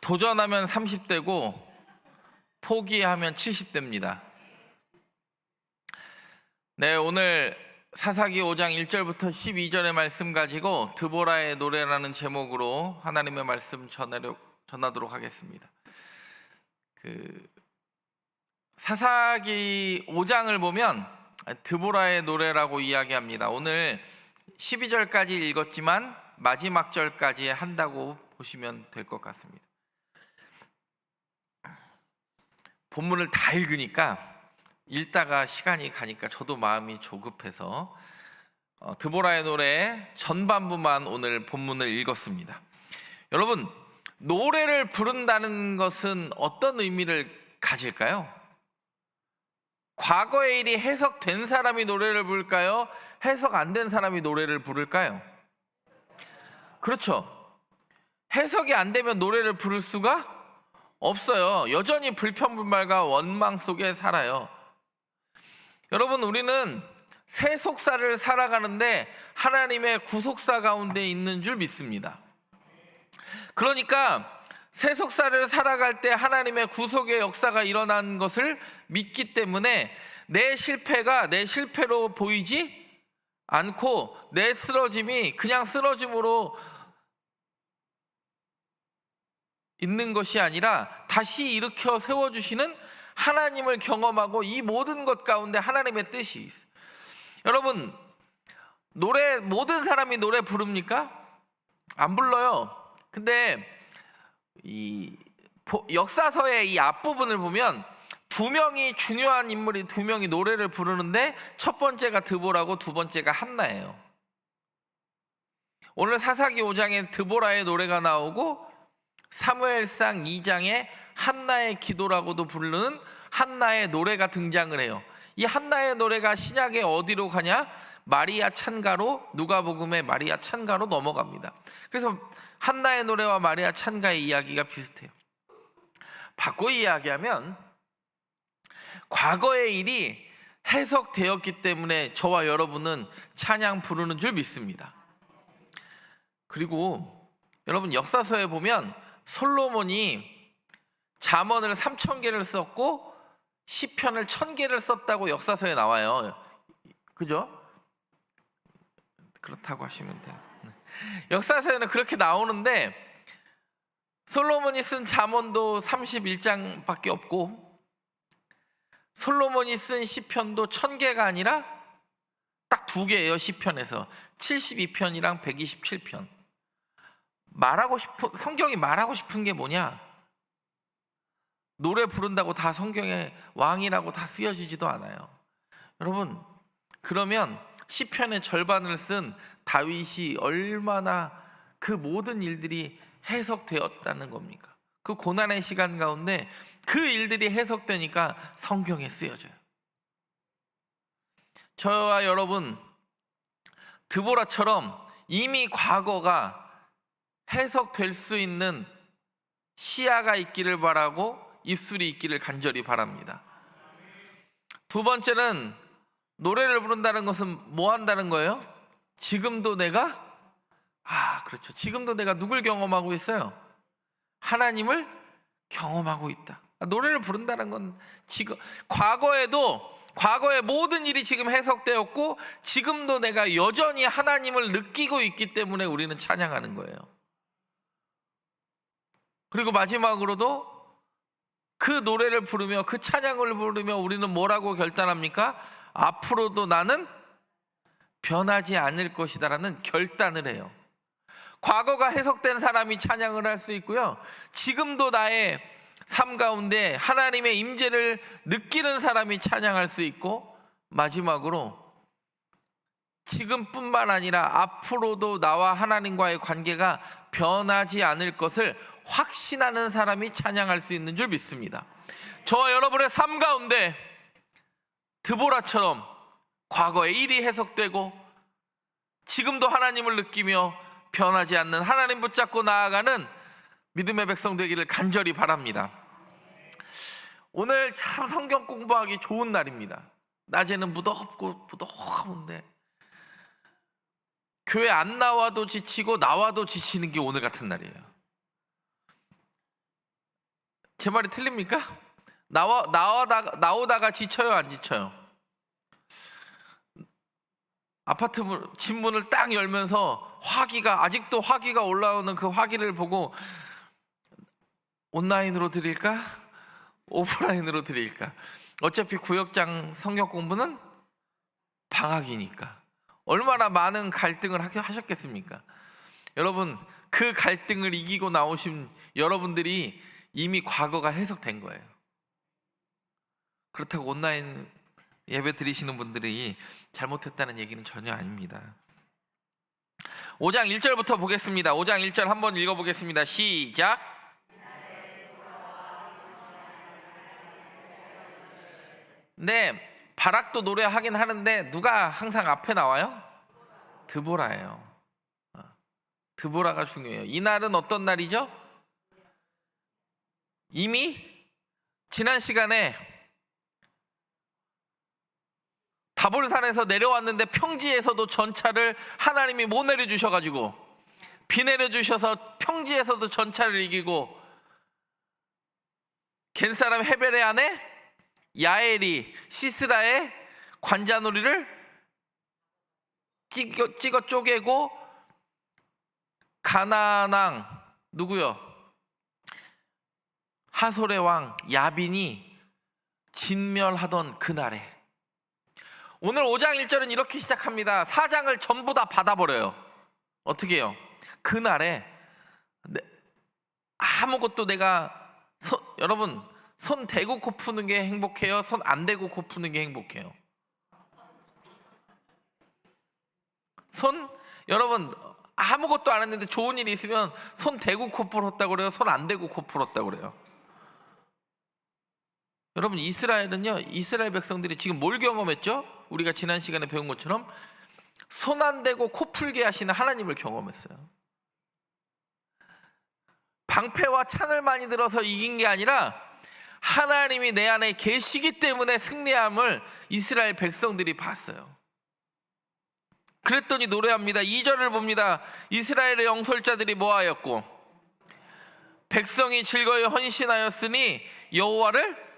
도전하면 30대고 포기하면 70대입니다. 네, 오늘 사사기 5장 1절부터 12절의 말씀 가지고 드보라의 노래라는 제목으로 하나님의 말씀 전하도록 하겠습니다. 사사기 5장을 보면 드보라의 노래라고 이야기합니다. 오늘 12절까지 읽었지만 마지막 절까지 한다고 보시면 될 것 같습니다. 본문을 다 읽으니까 읽다가 시간이 가니까 저도 마음이 조급해서 드보라의 노래 전반부만 오늘 본문을 읽었습니다. 여러분, 노래를 부른다는 것은 어떤 의미를 가질까요? 과거의 일이 해석된 사람이 노래를 부를까요? 해석 안 된 사람이 노래를 부를까요? 그렇죠. 해석이 안 되면 노래를 부를 수가 없어요. 여전히 불평불만과 원망 속에 살아요. 여러분, 우리는 세속사를 살아가는데 하나님의 구속사 가운데 있는 줄 믿습니다. 그러니까 세속사를 살아갈 때 하나님의 구속의 역사가 일어난 것을 믿기 때문에 내 실패가 내 실패로 보이지 않고 내 쓰러짐이 그냥 쓰러짐으로 있는 것이 아니라 다시 일으켜 세워주시는 하나님을 경험하고 이 모든 것 가운데 하나님의 뜻이 있어요. 여러분, 모든 사람이 노래 부릅니까? 안 불러요. 근데 이 역사서의 이 앞부분을 보면 중요한 인물이 두 명이 노래를 부르는데 첫 번째가 드보라고 두 번째가 한나예요. 오늘 사사기 5장에 드보라의 노래가 나오고 사무엘상 2장에 한나의 기도라고도 부르는 한나의 노래가 등장을 해요. 이 한나의 노래가 신약에 어디로 가냐? 마리아 찬가로, 누가복음의 마리아 찬가로 넘어갑니다. 그래서 한나의 노래와 마리아 찬가의 이야기가 비슷해요. 바꿔 이야기하면 과거의 일이 해석되었기 때문에 저와 여러분은 찬양 부르는 줄 믿습니다. 그리고 여러분, 역사서에 보면 솔로몬이 잠언을 3,000개를 썼고 시편을 1,000개를 썼다고 역사서에 나와요. 그죠? 그렇다고 하시면 돼요. 역사서에는 그렇게 나오는데 솔로몬이 쓴 잠언도 31장밖에 없고 솔로몬이 쓴 시편도 1,000개가 아니라 딱 2개예요. 시편에서 72편이랑 127편. 성경이 말하고 싶은 게 뭐냐? 노래 부른다고 다 성경에 왕이라고 다 쓰여지지도 않아요. 여러분, 그러면 시편의 절반을 쓴 다윗이 얼마나 그 모든 일들이 해석되었다는 겁니까? 그 고난의 시간 가운데 그 일들이 해석되니까 성경에 쓰여져요. 저와 여러분, 드보라처럼 이미 과거가 해석될 수 있는 시야가 있기를 바라고 입술이 있기를 간절히 바랍니다. 두 번째는 노래를 부른다는 것은 뭐 한다는 거예요? 지금도 내가 그렇죠. 지금도 내가 누굴 경험하고 있어요? 하나님을 경험하고 있다. 노래를 부른다는 건 지금 과거의 모든 일이 지금 해석되었고 지금도 내가 여전히 하나님을 느끼고 있기 때문에 우리는 찬양하는 거예요. 그리고 마지막으로도 그 노래를 부르며 그 찬양을 부르며 우리는 뭐라고 결단합니까? 앞으로도 나는 변하지 않을 것이다라는 결단을 해요. 과거가 해석된 사람이 찬양을 할 수 있고요. 지금도 나의 삶 가운데 하나님의 임재를 느끼는 사람이 찬양할 수 있고, 마지막으로 지금뿐만 아니라 앞으로도 나와 하나님과의 관계가 변하지 않을 것을 확신하는 사람이 찬양할 수 있는 줄 믿습니다. 저와 여러분의 삶 가운데 드보라처럼 과거의 일이 해석되고 지금도 하나님을 느끼며 변하지 않는 하나님 붙잡고 나아가는 믿음의 백성 되기를 간절히 바랍니다. 오늘 참 성경 공부하기 좋은 날입니다. 낮에는 무덥고 교회 안 나와도 지치고 나와도 지치는 게 오늘 같은 날이에요. 제 말이 틀립니까? 나오다가 지쳐요, 안 지쳐요? 아파트 집 문을 딱 열면서 아직도 화기가 올라오는 그 화기를 보고 온라인으로 드릴까? 오프라인으로 드릴까? 어차피 구역장 성경 공부는 방학이니까. 얼마나 많은 갈등을 하셨겠습니까? 여러분, 그 갈등을 이기고 나오신 여러분들이 이미 과거가 해석된 거예요. 그렇다고 온라인 예배 드리시는 분들이 잘못했다는 얘기는 전혀 아닙니다. 5장 1절부터 보겠습니다. 5장 1절 한번 읽어보겠습니다. 시작. 네, 바락도 노래하긴 하는데 누가 항상 앞에 나와요? 드보라예요. 드보라가 중요해요. 이날은 어떤 날이죠? 이미 지난 시간에 다볼산에서 내려왔는데 평지에서도 전차를 하나님이 못 내려주셔가지고 비 내려주셔서 평지에서도 전차를 이기고 겐사람 헤벨의 아내 야엘이 시스라의 관자놀이를 찍어 쪼개고 가나안 왕 누구요? 하솔의 왕 야빈이 진멸하던 그날에, 오늘 5장 1절은 이렇게 시작합니다. 4장을 전부 다 받아버려요. 어떻게 해요? 그날에 아무것도 여러분, 손 대고 코 푸는 게 행복해요? 손 안 대고 코 푸는 게 행복해요? 여러분, 아무것도 안 했는데 좋은 일이 있으면 손 대고 코 풀었다고 그래요? 손 안 대고 코 풀었다고 그래요? 여러분, 이스라엘 백성들이 지금 뭘 경험했죠? 우리가 지난 시간에 배운 것처럼 손 안 대고 코 풀게 하시는 하나님을 경험했어요. 방패와 창을 많이 들어서 이긴 게 아니라 하나님이 내 안에 계시기 때문에 승리함을 이스라엘 백성들이 봤어요. 그랬더니 노래합니다. 2절을 봅니다. 이스라엘의 영솔자들이 뭐하였고 백성이 즐거이 헌신하였으니 여호와를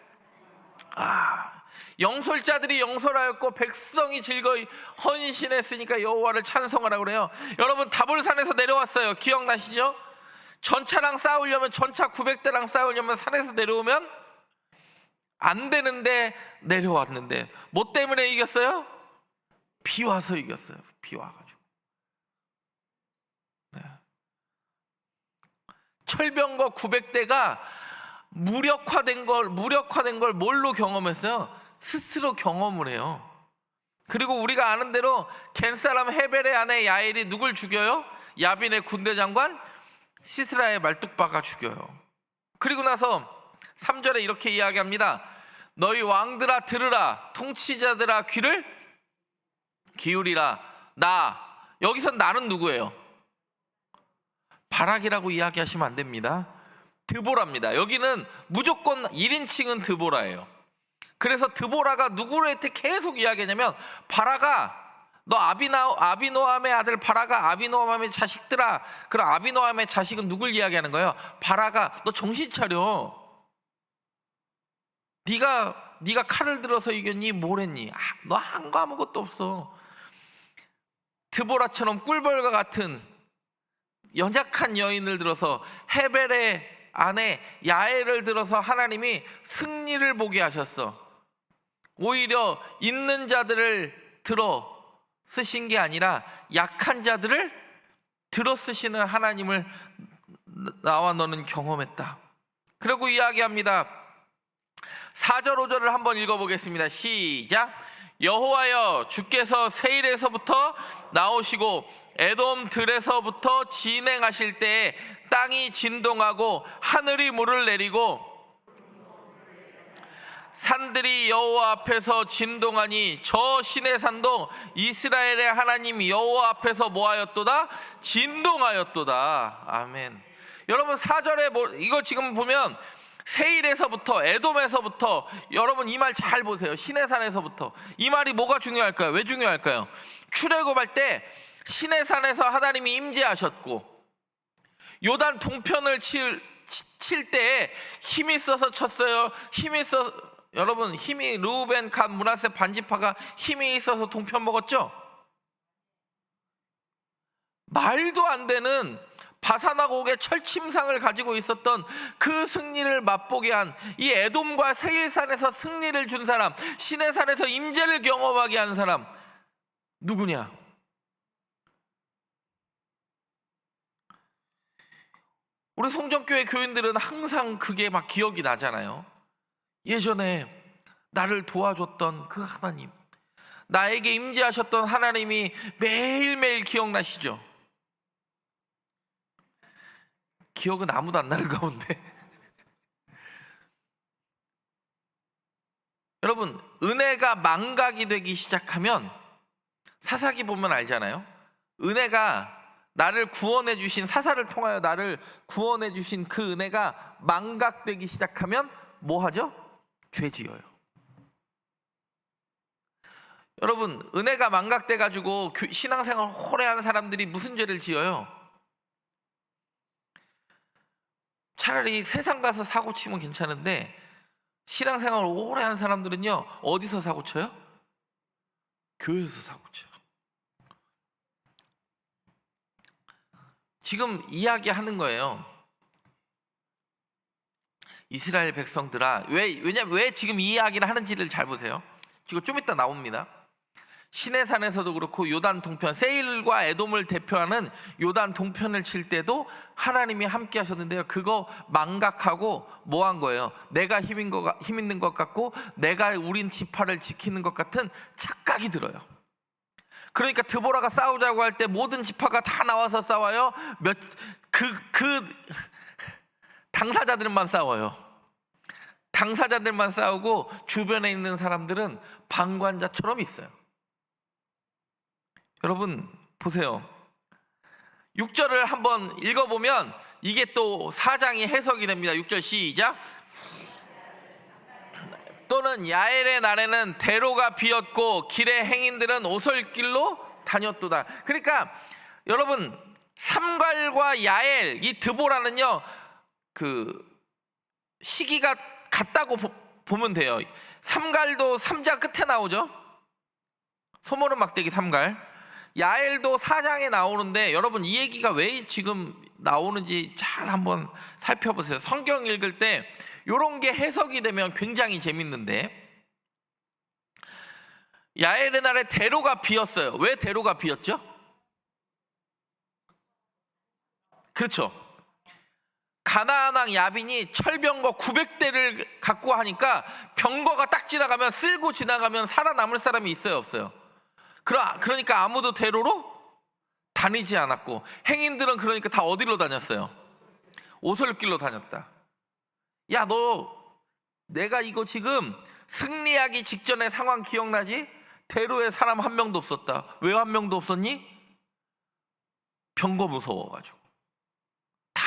영솔자들이 영솔하였고 백성이 즐거이 헌신했으니까 여호와를 찬송하라고 그래요. 여러분, 다볼산에서 내려왔어요. 기억나시죠? 전차 900대랑 싸우려면 산에서 내려오면 안 되는데 내려왔는데 뭐 때문에 이겼어요? 비 와서 이겼어요. 비 와가지고. 네. 철병거 900대가 무력화된 걸 뭘로 경험했어요? 스스로 경험을 해요. 그리고 우리가 아는 대로 겐사람 헤벨의 아내 야엘이 누굴 죽여요? 야빈의 군대 장관 시스라의 말뚝박아 죽여요. 그리고 나서 3절에 이렇게 이야기합니다. 너희 왕들아 들으라, 통치자들아 귀를 기울이라. 여기서 나는 누구예요? 바락이라고 이야기하시면 안 됩니다. 드보라입니다. 여기는 무조건 1인칭은 드보라예요. 그래서 드보라가 누구한테 계속 이야기하냐면, 바라가 너 아비노함의 아들 바라가 아비노함의 자식들아. 그럼 아비노함의 자식은 누굴 이야기하는 거예요? 바라가 너 정신 차려. 네가 칼을 들어서 이겼니? 뭘 했니? 너 한 거 아무것도 없어. 드보라처럼 꿀벌과 같은 연약한 여인을 들어서 헤벨의 아내 야엘을 들어서 하나님이 승리를 보게 하셨어. 오히려 있는 자들을 들어 쓰신 게 아니라 약한 자들을 들어 쓰시는 하나님을 나와 너는 경험했다. 그리고 이야기합니다. 4절 5절을 한번 읽어보겠습니다. 시작. 여호와여, 주께서 세일에서부터 나오시고 에돔 들에서부터 진행하실 때에 땅이 진동하고 하늘이 물을 내리고 산들이 여호와 앞에서 진동하니 저 시내 산도 이스라엘의 하나님 여호와 앞에서 뭐하였도다? 진동하였도다. 아멘. 여러분, 4절에 이거 지금 보면 세일에서부터, 에돔에서부터, 여러분 이 말 잘 보세요. 시내산에서부터. 이 말이 뭐가 중요할까요? 왜 중요할까요? 출애굽할 때 시내산에서 하나님이 임재하셨고 요단 동편을 칠 때 힘이 있어서 쳤어요? 여러분, 힘이 르우벤, 갓, 므낫세 반지파가 힘이 있어서 동편 먹었죠? 말도 안 되는 바산하고 옥의 철침상을 가지고 있었던 그 승리를 맛보게 한 이 에돔과 세일산에서 승리를 준 사람, 시내산에서 임재를 경험하게 한 사람 누구냐? 우리 송정교회 교인들은 항상 그게 막 기억이 나잖아요. 예전에 나를 도와줬던 그 하나님, 나에게 임재하셨던 하나님이 매일매일 기억나시죠? 기억은 아무도 안 나는 가운데 여러분, 은혜가 망각이 되기 시작하면, 사사기 보면 알잖아요. 은혜가 나를 구원해 주신, 사사를 통하여 나를 구원해 주신 그 은혜가 망각되기 시작하면 뭐 하죠? 죄 지어요. 여러분, 은혜가 망각돼 가지고 신앙생활 오래 하는 사람들이 무슨 죄를 지어요? 차라리 세상 가서 사고 치면 괜찮은데, 신앙생활 오래 한 사람들은요, 어디서 사고 쳐요? 교회에서 사고 쳐요. 지금 이야기하는 거예요. 이스라엘 백성들아, 왜 지금 이 이야기를 하는지를 잘 보세요. 지금 좀 이따 나옵니다. 시내산에서도 그렇고 요단 동편, 세일과 에돔을 대표하는 요단 동편을 칠 때도 하나님이 함께 하셨는데요, 그거 망각하고 뭐 한 거예요? 내가 힘 있는 것 같고 내가 우린 지파를 지키는 것 같은 착각이 들어요. 그러니까 드보라가 싸우자고 할 때 모든 지파가 다 나와서 싸워요. 당사자들만 싸워요. 당사자들만 싸우고 주변에 있는 사람들은 방관자처럼 있어요. 여러분 보세요. 6절을 한번 읽어보면 이게 또 4장이 해석이 됩니다. 6절 시작. 또는 야엘의 날에는 대로가 비었고 길의 행인들은 오솔길로 다녔도다. 그러니까 여러분, 삼갈과 야엘, 이 드보라는요, 그 시기가 같다고 보면 돼요. 삼갈도 3장 끝에 나오죠. 소모른 막대기 삼갈. 야엘도 4장에 나오는데, 여러분 이 얘기가 왜 지금 나오는지 잘 한번 살펴보세요. 성경 읽을 때 이런 게 해석이 되면 굉장히 재밌는데, 야엘의 날에 대로가 비었어요. 왜 대로가 비었죠? 그렇죠. 가나안 왕 야빈이 철병거 900대를 갖고 하니까 병거가 딱 지나가면, 쓸고 지나가면 살아남을 사람이 있어요, 없어요? 그러니까 아무도 대로로 다니지 않았고, 행인들은 그러니까 다 어디로 다녔어요? 오솔길로 다녔다. 야, 내가 이거 지금 승리하기 직전의 상황 기억나지? 대로에 사람 한 명도 없었다. 왜 한 명도 없었니? 병거 무서워가지고 다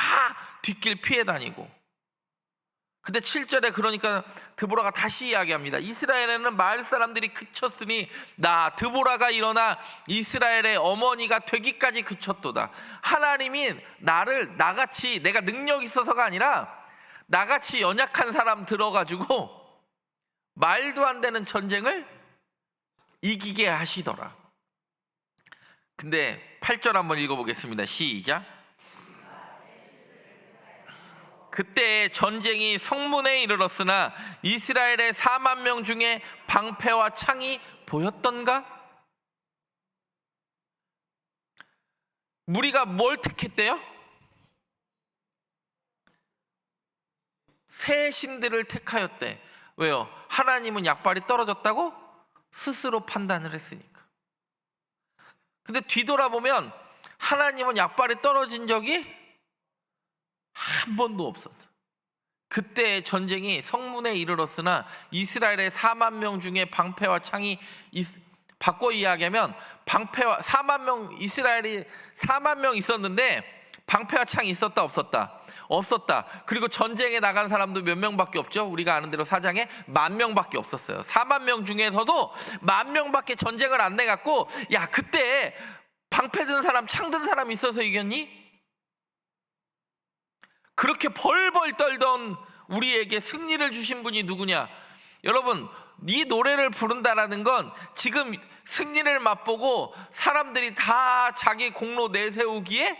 뒷길 피해 다니고. 근데 7절에 그러니까 드보라가 다시 이야기합니다. 이스라엘에는 마을 사람들이 그쳤으니 나 드보라가 일어나 이스라엘의 어머니가 되기까지 그쳤도다. 하나님이 나같이, 내가 능력 있어서가 아니라 나같이 연약한 사람 들어가지고 말도 안 되는 전쟁을 이기게 하시더라. 근데 8절 한번 읽어보겠습니다. 시작. 그때 전쟁이 성문에 이르렀으나 이스라엘의 4만 명 중에 방패와 창이 보였던가? 무리가 뭘 택했대요? 새 신들을 택하였대. 왜요? 하나님은 약발이 떨어졌다고 스스로 판단을 했으니까. 근데 뒤돌아보면 하나님은 약발이 떨어진 적이 한 번도 없었어. 그때 전쟁이 성문에 이르렀으나 이스라엘의 4만 명 중에 방패와 창이 바꿔 이야기하면, 방패와 4만 명, 이스라엘이 4만 명 있었는데 방패와 창이 있었다 없었다? 없었다. 그리고 전쟁에 나간 사람도 몇 명밖에 없죠. 우리가 아는 대로 4장에 10,000명밖에 없었어요. 4만 명 중에서도 10,000명밖에 전쟁을 안 내갖고, 야, 그때 방패 든 사람, 창 든 사람 있어서 이겼니? 그렇게 벌벌 떨던 우리에게 승리를 주신 분이 누구냐? 여러분, 이 노래를 부른다라는 건 지금 승리를 맛보고 사람들이 다 자기 공로 내세우기에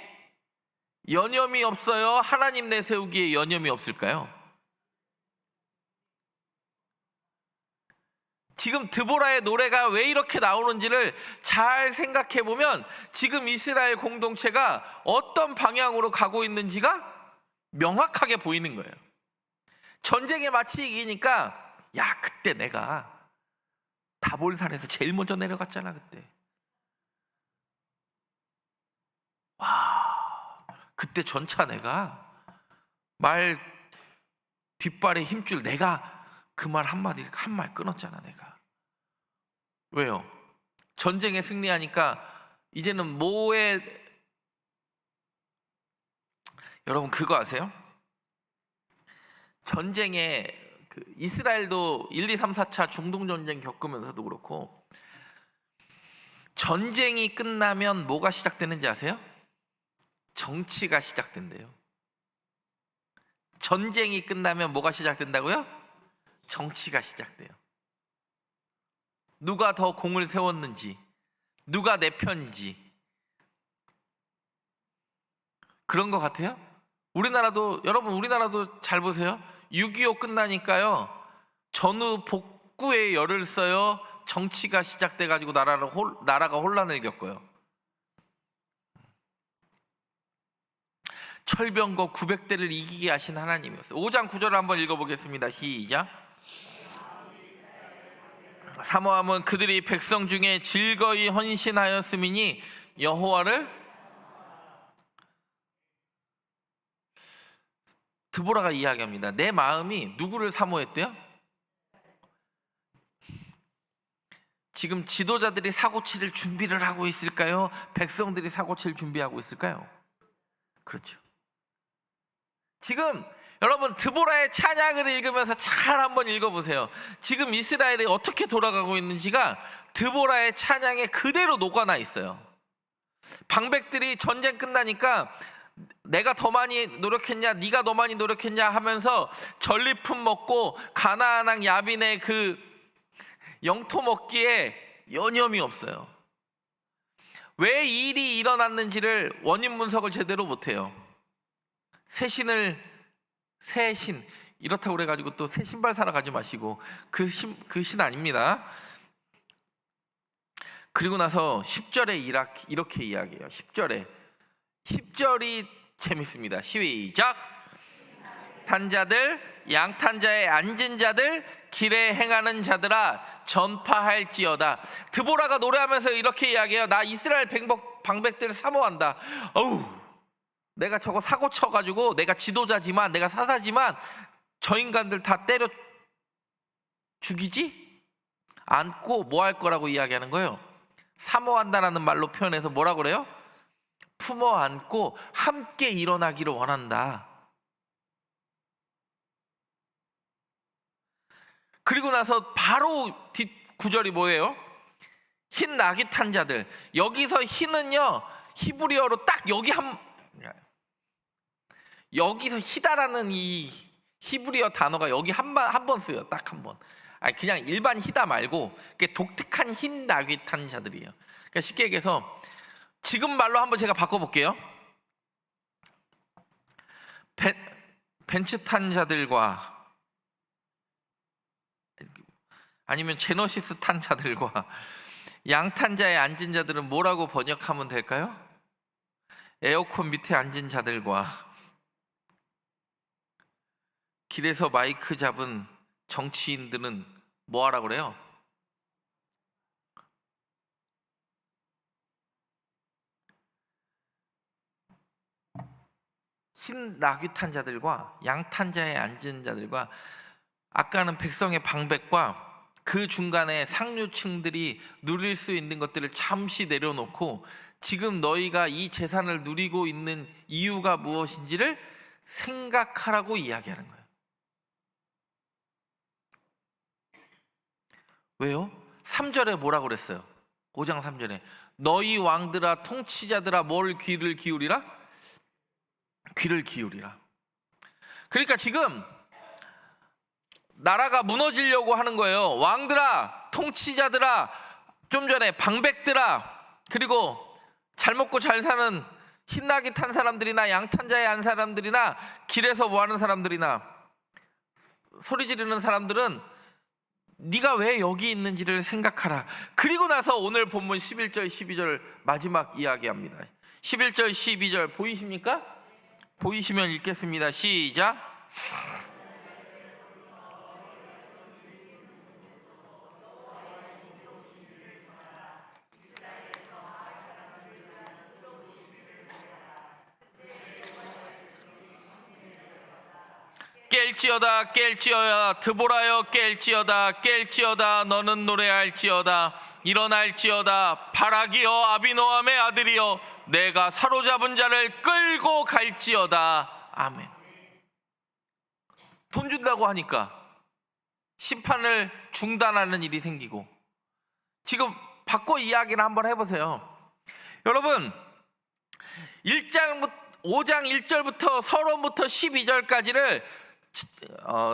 여념이 없어요? 하나님 내세우기에 여념이 없을까요? 지금 드보라의 노래가 왜 이렇게 나오는지를 잘 생각해 보면 지금 이스라엘 공동체가 어떤 방향으로 가고 있는지가 명확하게 보이는 거예요. 전쟁에 마치 이기니까, 야, 그때 내가 다볼산에서 제일 먼저 내려갔잖아, 그때. 와, 그때 전차 내가 말 뒷발에 힘줄 내가 그 말 한마디 한 말 끊었잖아, 내가. 왜요? 전쟁에 승리하니까 이제는 뭐에, 여러분 그거 아세요? 전쟁에 이스라엘도 1, 2, 3, 4차 중동 전쟁 겪으면서도 그렇고 전쟁이 끝나면 뭐가 시작되는지 아세요? 정치가 시작된대요. 전쟁이 끝나면 뭐가 시작된다고요? 정치가 시작돼요. 누가 더 공을 세웠는지, 누가 내 편인지, 그런 것 같아요. 우리나라도, 여러분 우리나라도 잘 보세요. 6.25 끝나니까요, 전후 복구의 열을 써요. 정치가 시작돼가지고 나라가 혼란을 겪어요. 철병거 900대를 이기게 하신 하나님이었어요. 5장 9절을 한번 읽어보겠습니다. 시작. 사모함은 그들이 백성 중에 즐거이 헌신하였음이니 여호와를, 드보라가 이야기합니다. 내 마음이 누구를 사모했대요? 지금 지도자들이 사고칠 준비를 하고 있을까요? 백성들이 사고칠 준비하고 있을까요? 그렇죠. 지금 여러분 드보라의 찬양을 읽으면서 잘 한번 읽어보세요. 지금 이스라엘이 어떻게 돌아가고 있는지가 드보라의 찬양에 그대로 녹아나 있어요. 방백들이 전쟁 끝나니까 내가 더 많이 노력했냐, 네가 더 많이 노력했냐 하면서 전리품 먹고 가나안 왕 야빈의 그 영토 먹기에 여념이 없어요. 왜 이 일이 일어났는지를 원인 분석을 제대로 못해요. 새 신 이렇다고 그래가지고 또 새 신발 사러 가지 마시고 그 신 아닙니다. 그리고 나서 10절에 이렇게 이야기해요. 10절이 재밌습니다. 시작. 탄자들, 양탄자에 앉은 자들, 길에 행하는 자들아 전파할지어다. 드보라가 노래하면서 이렇게 이야기해요. 나 이스라엘 방백들 사모한다. 어우, 내가 저거 사고 쳐가지고 내가 지도자지만, 내가 사사지만 저 인간들 다 때려 죽이지 않고 뭐 할 거라고 이야기하는 거예요. 사모한다라는 말로 표현해서 뭐라고 그래요? 품어 안고 함께 일어나기를 원한다. 그리고 나서 바로 뒷 구절이 뭐예요? 흰 나귀 탄 자들. 여기서 흰은요, 히브리어로 딱 여기서 히다라는 이 히브리어 단어가 여기 한 번 쓰여요. 딱 한 번. 아니, 그냥 일반 히다 말고 독특한 흰 나귀 탄 자들이에요. 그러니까 쉽게 얘기해서 지금 말로 한번 제가 바꿔볼게요. 벤츠 탄 자들과 아니면 제너시스 탄 자들과 양탄자에 앉은 자들은 뭐라고 번역하면 될까요? 에어컨 밑에 앉은 자들과 길에서 마이크 잡은 정치인들은 뭐 하라 그래요? 흰 나귀 탄 자들과 양탄자에 앉은 자들과, 아까는 백성의 방백과 그 중간에 상류층들이 누릴 수 있는 것들을 잠시 내려놓고 지금 너희가 이 재산을 누리고 있는 이유가 무엇인지를 생각하라고 이야기하는 거예요. 왜요? 3절에 뭐라고 그랬어요? 5장 3절에 너희 왕들아 통치자들아 뭘 귀를 기울이라? 귀를 기울이라. 그러니까 지금 나라가 무너지려고 하는 거예요. 왕들아, 통치자들아, 좀 전에 방백들아, 그리고 잘 먹고 잘 사는 흰나귀 탄 사람들이나 양탄자에 안 사람들이나 길에서 뭐 하는 사람들이나 소리 지르는 사람들은 네가 왜 여기 있는지를 생각하라. 그리고 나서 오늘 본문 11절 12절 마지막 이야기합니다. 11절 12절 보이십니까? 보이시면 읽겠습니다. 시작. 깰지어다 깰지어다 드보라여 깰지어다 깰지어다 너는 노래할지어다 일어날지어다 바라기여 아비노함의 아들이여 내가 사로잡은 자를 끌고 갈지어다. 아멘. 돈 준다고 하니까 심판을 중단하는 일이 생기고, 지금 바꿔 이야기를 한번 해보세요. 여러분 5장 1절부터 서론부터 12절까지를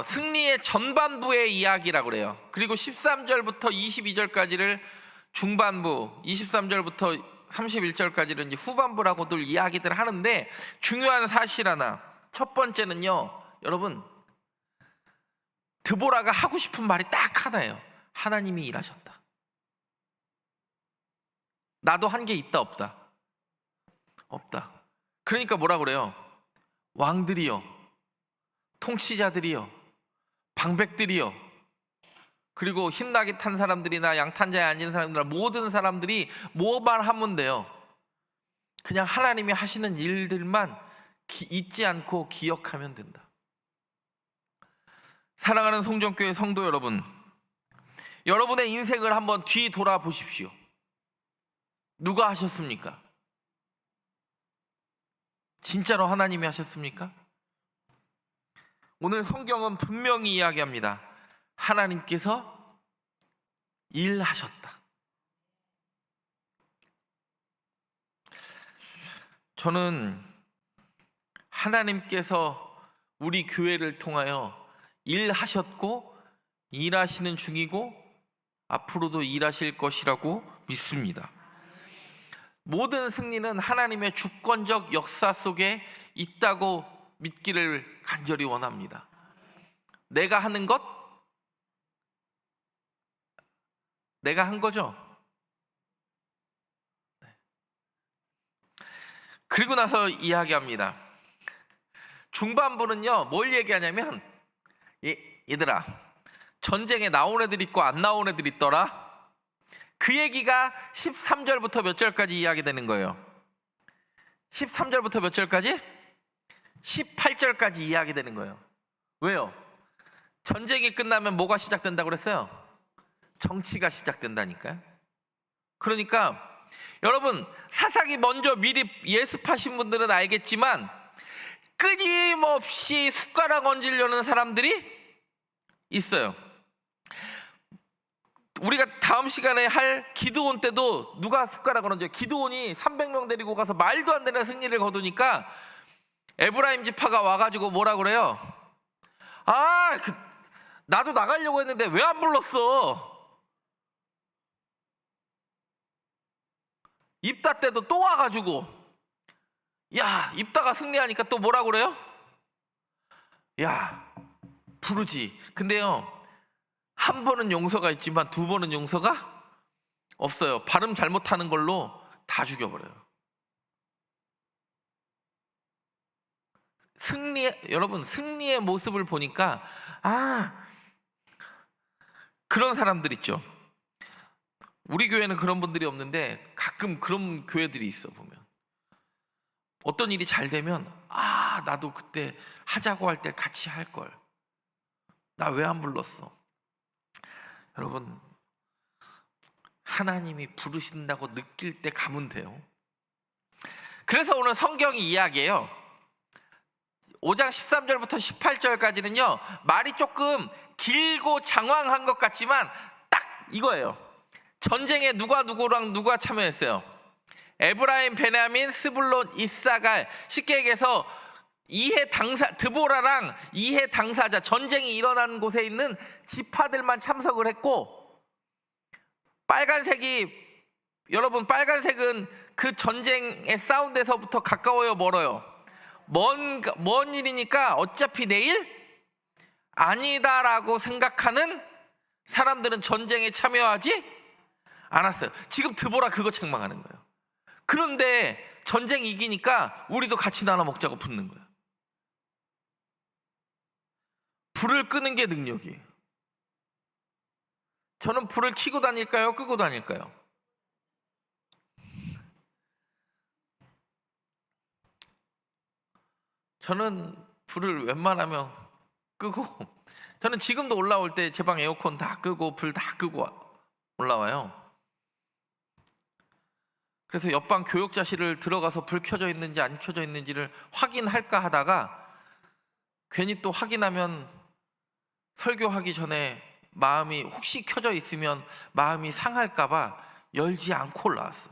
승리의 전반부의 이야기라고 그래요. 그리고 13절부터 22절까지를 중반부, 23절부터 31절까지는 이제 후반부라고들 이야기들 하는데, 중요한 사실 하나, 첫 번째는요, 여러분 드보라가 하고 싶은 말이 딱 하나예요. 하나님이 일하셨다. 나도 한 게 있다 없다? 없다. 그러니까 뭐라 그래요? 왕들이요, 통치자들이요, 방백들이요, 그리고 흰나귀 탄 사람들이나 양탄자에 앉은 사람들이나 모든 사람들이 뭐만 하면 돼요? 그냥 하나님이 하시는 일들만 잊지 않고 기억하면 된다. 사랑하는 송정교회 성도 여러분, 여러분의 인생을 한번 뒤돌아보십시오. 누가 하셨습니까? 진짜로 하나님이 하셨습니까? 오늘 성경은 분명히 이야기합니다. 하나님께서 일하셨다. 저는 하나님께서 우리 교회를 통하여 일하셨고 일하시는 중이고 앞으로도 일하실 것이라고 믿습니다. 모든 승리는 하나님의 주권적 역사 속에 있다고 믿기를 간절히 원합니다. 내가 하는 것, 내가 한 거죠. 그리고 나서 이야기합니다. 중반부는요, 뭘 얘기하냐면, 얘들아, 전쟁에 나온 애들 있고 안 나온 애들 있더라. 그 얘기가 13절부터 몇 절까지 이야기되는 거예요. 13절부터 몇 절까지? 18절까지 이야기되는 거예요. 왜요? 전쟁이 끝나면 뭐가 시작된다고 그랬어요? 정치가 시작된다니까요. 그러니까 여러분, 사사기 먼저 미리 예습하신 분들은 알겠지만 끊임없이 숟가락 얹으려는 사람들이 있어요. 우리가 다음 시간에 할 기드온 때도 누가 숟가락을 얹어요? 기드온이 300명 데리고 가서 말도 안 되는 승리를 거두니까 에브라임 지파가 와가지고 뭐라 그래요? 나도 나가려고 했는데 왜 안 불렀어? 입다 때도 또 와가지고, 야, 입다가 승리하니까 또 뭐라 그래요? 야, 부르지. 근데요, 한 번은 용서가 있지만 두 번은 용서가 없어요. 발음 잘못하는 걸로 다 죽여버려요. 여러분, 승리의 모습을 보니까 그런 사람들 있죠. 우리 교회는 그런 분들이 없는데 가끔 그런 교회들이 있어. 보면 어떤 일이 잘 되면 나도 그때 하자고 할 때 같이 할 걸, 나 왜 안 불렀어? 여러분, 하나님이 부르신다고 느낄 때 가면 돼요. 그래서 오늘 성경이 이야기해요. 5장 13절부터 18절까지는요 말이 조금 길고 장황한 것 같지만 딱 이거예요. 전쟁에 누가 누구랑 누가 참여했어요? 에브라임, 베냐민, 스불론, 이사갈. 쉽게 얘기해서 드보라랑 이해 당사자, 전쟁이 일어난 곳에 있는 지파들만 참석을 했고, 여러분 빨간색은 그 전쟁에 싸운 데서부터 가까워요, 멀어요? 먼 일이니까 어차피 내일 아니다라고 생각하는 사람들은 전쟁에 참여하지 않았어요. 지금 드보라 그거 책망하는 거예요. 그런데 전쟁 이기니까 우리도 같이 나눠 먹자고 붙는 거예요. 불을 끄는 게 능력이에요. 저는 불을 켜고 다닐까요? 끄고 다닐까요? 저는 불을 웬만하면 끄고, 저는 지금도 올라올 때 제 방 에어컨 다 끄고 불 다 끄고 올라와요. 그래서 옆방 교역자실을 들어가서 불 켜져 있는지 안 켜져 있는지를 확인할까 하다가 괜히 또 확인하면 설교하기 전에 마음이 혹시 켜져 있으면 마음이 상할까 봐 열지 않고 올라왔어.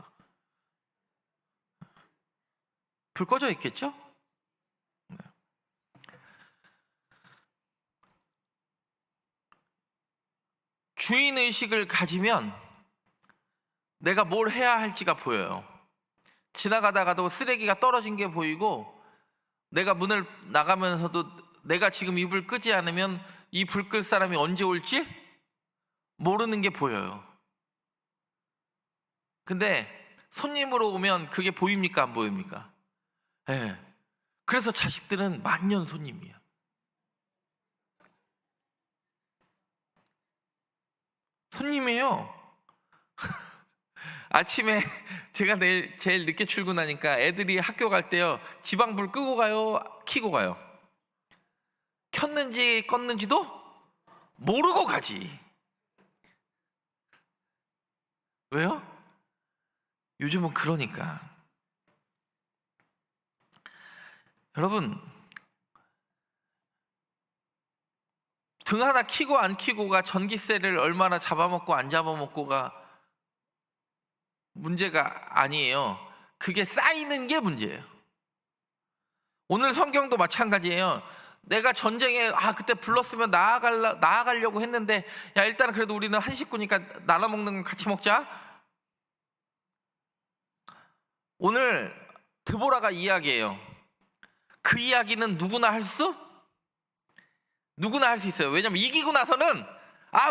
불 꺼져 있겠죠? 주인의식을 가지면 내가 뭘 해야 할지가 보여요. 지나가다가도 쓰레기가 떨어진 게 보이고, 내가 문을 나가면서도 내가 지금 이 불 끄지 않으면 이 불 끌 사람이 언제 올지 모르는 게 보여요. 근데 손님으로 오면 그게 보입니까, 안 보입니까? 네. 그래서 자식들은 만년 손님이야. 손님이에요. 아침에 제가 내일 제일 늦게 출근하니까 애들이 학교 갈 때요, 지방불 끄고 가요, 켜고 가요? 켰는지 껐는지도 모르고 가지. 왜요? 요즘은 그러니까. 여러분, 등 하나 켜고 안 켜고가 전기세를 얼마나 잡아먹고 안 잡아먹고가 문제가 아니에요. 그게 쌓이는 게 문제예요. 오늘 성경도 마찬가지예요. 내가 전쟁에 그때 불렀으면 나아가려고 했는데, 야 일단은 그래도 우리는 한 식구니까 나눠 먹는 건 같이 먹자. 오늘 드보라가 이야기해요. 그 이야기는 누구나 할 수 있어요. 왜냐면 이기고 나서는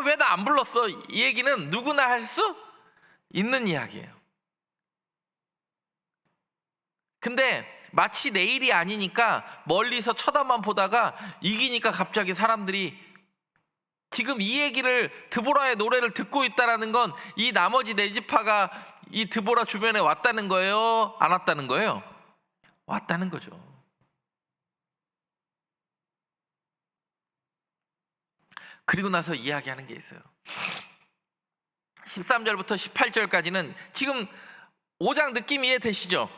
왜 나 안 불렀어, 이 얘기는 누구나 할 수 있는 이야기예요. 근데 마치 내일이 아니니까 멀리서 쳐다만 보다가 이기니까 갑자기 사람들이, 지금 이 얘기를, 드보라의 노래를 듣고 있다라는 건 이 나머지 네 지파가 이 드보라 주변에 왔다는 거예요? 안 왔다는 거예요? 왔다는 거죠. 그리고 나서 이야기하는 게 있어요. 13절부터 18절까지는 지금 5장 느낌 이해되시죠?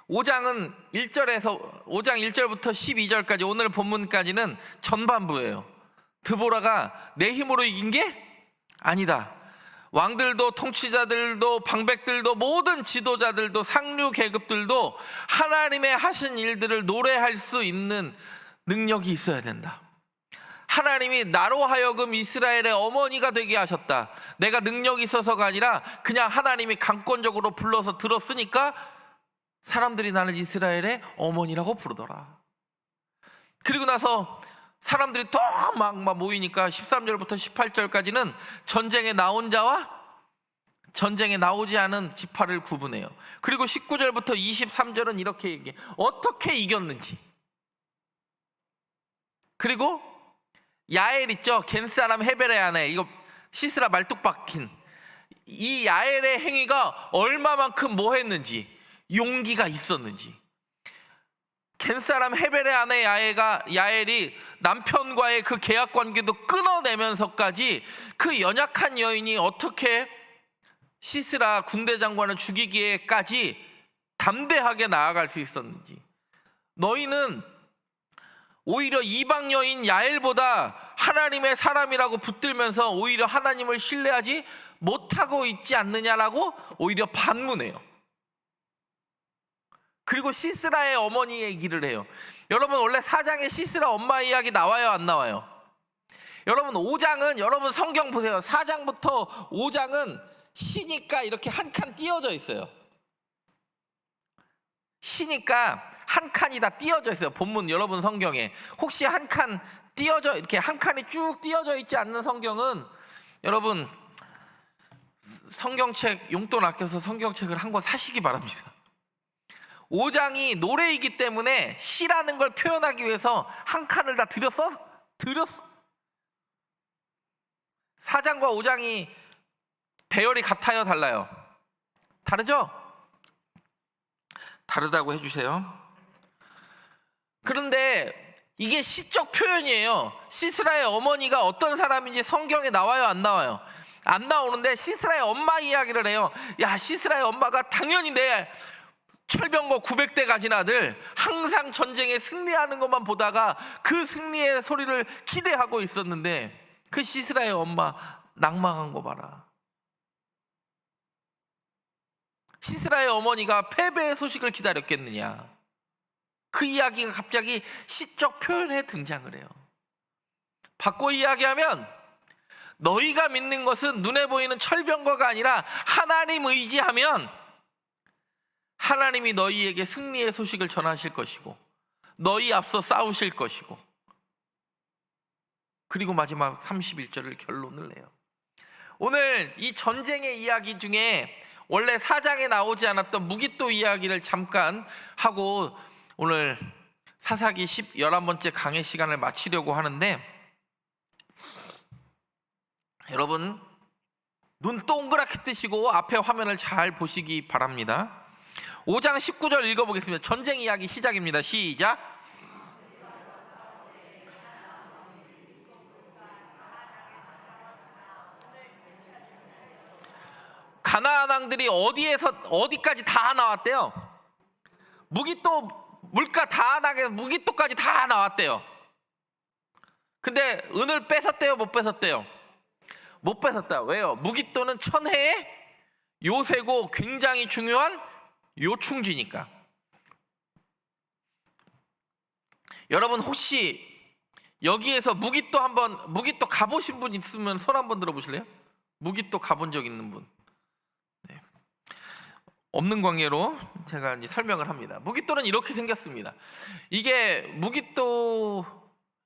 5장 1절부터 12절까지 오늘 본문까지는 전반부예요. 드보라가 내 힘으로 이긴 게 아니다. 왕들도 통치자들도 방백들도 모든 지도자들도 상류 계급들도 하나님의 하신 일들을 노래할 수 있는 능력이 있어야 된다. 하나님이 나로 하여금 이스라엘의 어머니가 되게 하셨다. 내가 능력이 있어서가 아니라 그냥 하나님이 강권적으로 불러서 들었으니까 사람들이 나는 이스라엘의 어머니라고 부르더라. 그리고 나서 사람들이 또 막 모이니까 13절부터 18절까지는 전쟁에 나온 자와 전쟁에 나오지 않은 지파를 구분해요. 그리고 19절부터 23절은 이렇게 얘기해. 어떻게 이겼는지. 그리고 야엘 있죠? 겐 사람 헤벨의 아내, 이거 시스라 말뚝 박힌 이 야엘의 행위가 얼마만큼 뭐 했는지, 용기가 있었는지. 겐 사람 헤벨의 아내 야엘이 남편과의 그 계약 관계도 끊어내면서까지 그 연약한 여인이 어떻게 시스라 군대 장관을 죽이기에까지 담대하게 나아갈 수 있었는지. 너희는 오히려 이방 여인 야엘보다 하나님의 사람이라고 붙들면서 오히려 하나님을 신뢰하지 못하고 있지 않느냐라고 오히려 반문해요. 그리고 시스라의 어머니 얘기를 해요. 여러분 원래 4장에 시스라 엄마 이야기 나와요, 안 나와요? 여러분 5장은 여러분 성경 보세요. 4장부터 5장은 시니까 이렇게 한 칸 띄어져 있어요. 시니까 한 칸이 다 띄어져 있어요. 본문 여러분 성경에 혹시 한 칸 띄어져 이렇게 한 칸이 쭉 띄어져 있지 않는 성경은 여러분 성경책 용돈 아껴서 성경책을 한 권 사시기 바랍니다. 5장이 노래이기 때문에 시라는 걸 표현하기 위해서 한 칸을 다 들였어. 4장과 5장이 배열이 같아요, 달라요? 다르죠? 다르다고 해주세요. 그런데 이게 시적 표현이에요. 시스라의 어머니가 어떤 사람인지 성경에 나와요, 안 나와요? 안 나오는데 시스라의 엄마 이야기를 해요. 야, 시스라의 엄마가 당연히 내 철병거 900대 가진 아들 항상 전쟁에 승리하는 것만 보다가 그 승리의 소리를 기대하고 있었는데 그 시스라의 엄마 낭망한 거 봐라. 시스라의 어머니가 패배의 소식을 기다렸겠느냐. 그 이야기가 갑자기 시적 표현에 등장을 해요. 바꿔 이야기하면 너희가 믿는 것은 눈에 보이는 철병거가 아니라 하나님 의지하면 하나님이 너희에게 승리의 소식을 전하실 것이고 너희 앞서 싸우실 것이고 그리고 마지막 31절을 결론을 내요. 오늘 이 전쟁의 이야기 중에 원래 4장에 나오지 않았던 무기또 이야기를 잠깐 하고 오늘 사사기 11번째 강의 시간을 마치려고 하는데 여러분 눈 동그랗게 뜨시고 앞에 화면을 잘 보시기 바랍니다. 5장 19절 읽어보겠습니다. 전쟁 이야기 시작입니다. 시작. 가나안 왕들이 어디까지 다 나왔대요? 무기또 물가 다 나게 무기또까지 다 나왔대요. 근데 은을 뺏었대요, 못 뺏었대요? 못 뺏었다. 왜요? 무기또는 천혜의 요새고 굉장히 중요한 요충지니까. 여러분 혹시 여기에서 무기또 가보신 분 있으면 손 한번 들어보실래요? 무기또 가본 적 있는 분? 네. 없는 관계로 제가 이제 설명을 합니다. 무기또는 이렇게 생겼습니다. 이게 무기또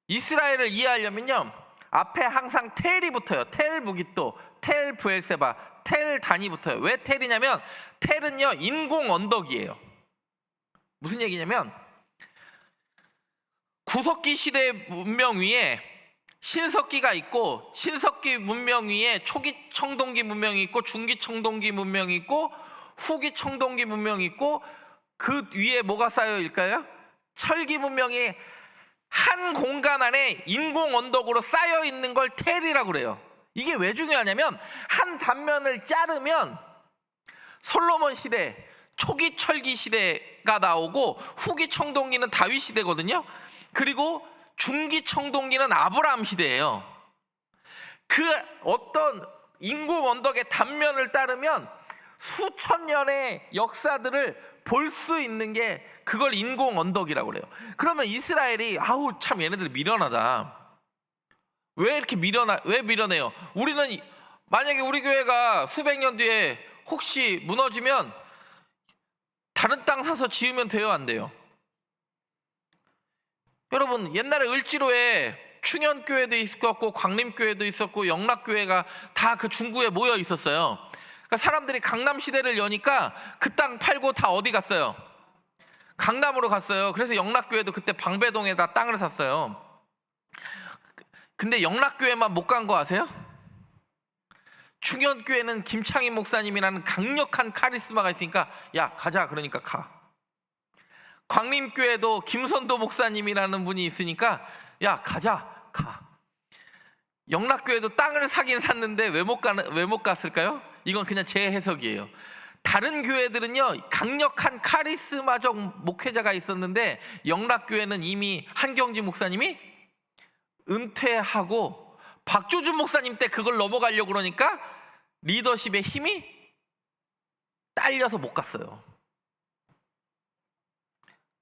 이스라엘을 이해하려면요 앞에 항상 텔이 붙어요. 텔 무기또, 텔 브엘세바, 텔 단이 붙어요. 왜 텔이냐면 텔은요 인공 언덕이에요. 무슨 얘기냐면 구석기 시대 문명 위에 신석기가 있고 신석기 문명 위에 초기 청동기 문명이 있고 중기 청동기 문명이 있고 후기 청동기 문명이 있고 그 위에 뭐가 쌓여 있을까요? 철기 문명이 한 공간 안에 인공 언덕으로 쌓여 있는 걸 텔이라고 그래요. 이게 왜 중요하냐면 한 단면을 자르면 솔로몬 시대, 초기 철기 시대가 나오고 후기 청동기는 다윗 시대거든요. 그리고 중기 청동기는 아브라함 시대예요. 그 어떤 인공 언덕의 단면을 따르면 수천 년의 역사들을 볼 수 있는 게 그걸 인공 언덕이라고 그래요. 그러면 이스라엘이 아우 참 얘네들 미련하다. 왜 이렇게 왜 미련해요? 우리는 만약에 우리 교회가 수백 년 뒤에 혹시 무너지면 다른 땅 사서 지으면 돼요, 안 돼요? 여러분 옛날에 을지로에 충현교회도 있었고 광림교회도 있었고 영락교회가 다 그 중구에 모여 있었어요. 그러니까 사람들이 강남시대를 여니까 그 땅 팔고 다 어디 갔어요? 강남으로 갔어요. 그래서 영락교회도 그때 방배동에다 땅을 샀어요. 근데 영락교회만 못 간 거 아세요? 충현교회는 김창희 목사님이라는 강력한 카리스마가 있으니까 야 가자 그러니까 가. 광림교회도 김선도 목사님이라는 분이 있으니까 야 가자 가. 영락교회도 땅을 사긴 샀는데 왜 못 갔을까요? 이건 그냥 제 해석이에요. 다른 교회들은요 강력한 카리스마적 목회자가 있었는데 영락교회는 이미 한경지 목사님이 은퇴하고 박조준 목사님 때 그걸 넘어가려고 그러니까 리더십의 힘이 딸려서 못 갔어요.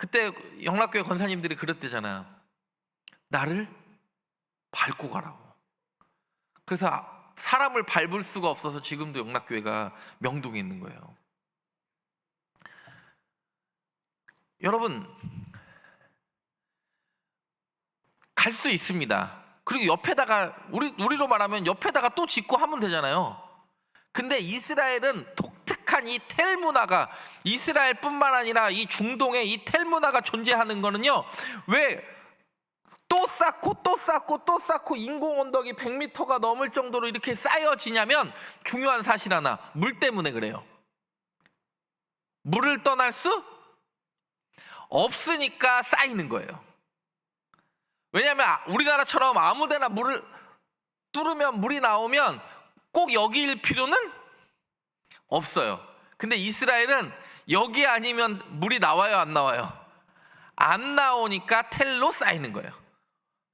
그때 영락교회 권사님들이 그랬대잖아. 나를 밟고 가라고. 그래서 사람을 밟을 수가 없어서 지금도 영락교회가 명동에 있는 거예요. 여러분, 갈 수 있습니다. 그리고 옆에다가 우리로 말하면 옆에다가 또 짓고 하면 되잖아요. 근데 이스라엘은 독특한 이 텔 문화가, 이스라엘뿐만 아니라 이 중동에 이 텔 문화가 존재하는 거는요, 왜 또 쌓고 또 쌓고 또 쌓고 인공 언덕이 100m가 넘을 정도로 이렇게 쌓여지냐면 중요한 사실 하나, 물 때문에 그래요. 물을 떠날 수 없으니까 쌓이는 거예요. 왜냐하면 우리나라처럼 아무데나 물을 뚫으면 물이 나오면 꼭 여기일 필요는 없어요. 근데 이스라엘은 여기 아니면 물이 나와요, 안 나와요? 안 나오니까 텔로 쌓이는 거예요.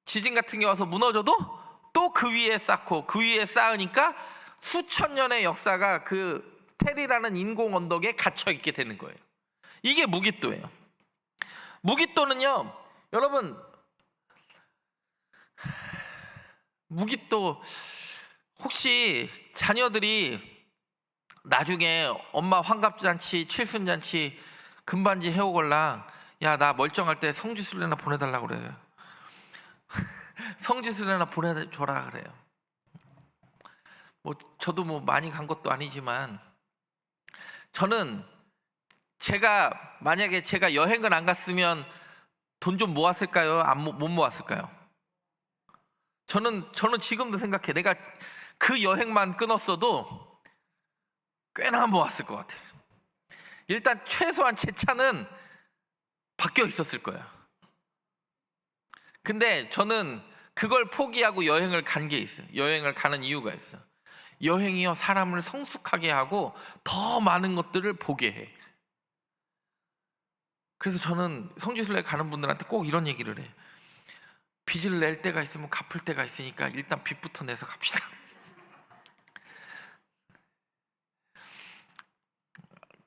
지진 같은 게 와서 무너져도 또 그 위에 쌓고 그 위에 쌓으니까 수천 년의 역사가 그 텔이라는 인공 언덕에 갇혀 있게 되는 거예요. 이게 무기또예요. 무기또는요, 여러분, 무기또 혹시 자녀들이 나중에 엄마 환갑잔치, 칠순잔치, 금반지 해오걸랑 야, 나 멀쩡할 때 성지순례나 보내달라고 그래요. 성지순례나 보내줘라 그래요. 뭐 저도 뭐 많이 간 것도 아니지만 저는 만약에 제가 여행을 안 갔으면 돈 좀 모았을까요? 못 모았을까요? 저는 지금도 생각해. 내가 그 여행만 끊었어도 꽤나 모았을 것 같아요. 일단 최소한 제 차는 바뀌어 있었을 거야. 근데 저는 그걸 포기하고 여행을 간 게 있어요. 여행을 가는 이유가 있어요. 여행이요, 사람을 성숙하게 하고 더 많은 것들을 보게 해. 그래서 저는 성지순례 가는 분들한테 꼭 이런 얘기를 해. 빚을 낼 때가 있으면 갚을 때가 있으니까 일단 빚부터 내서 갑시다.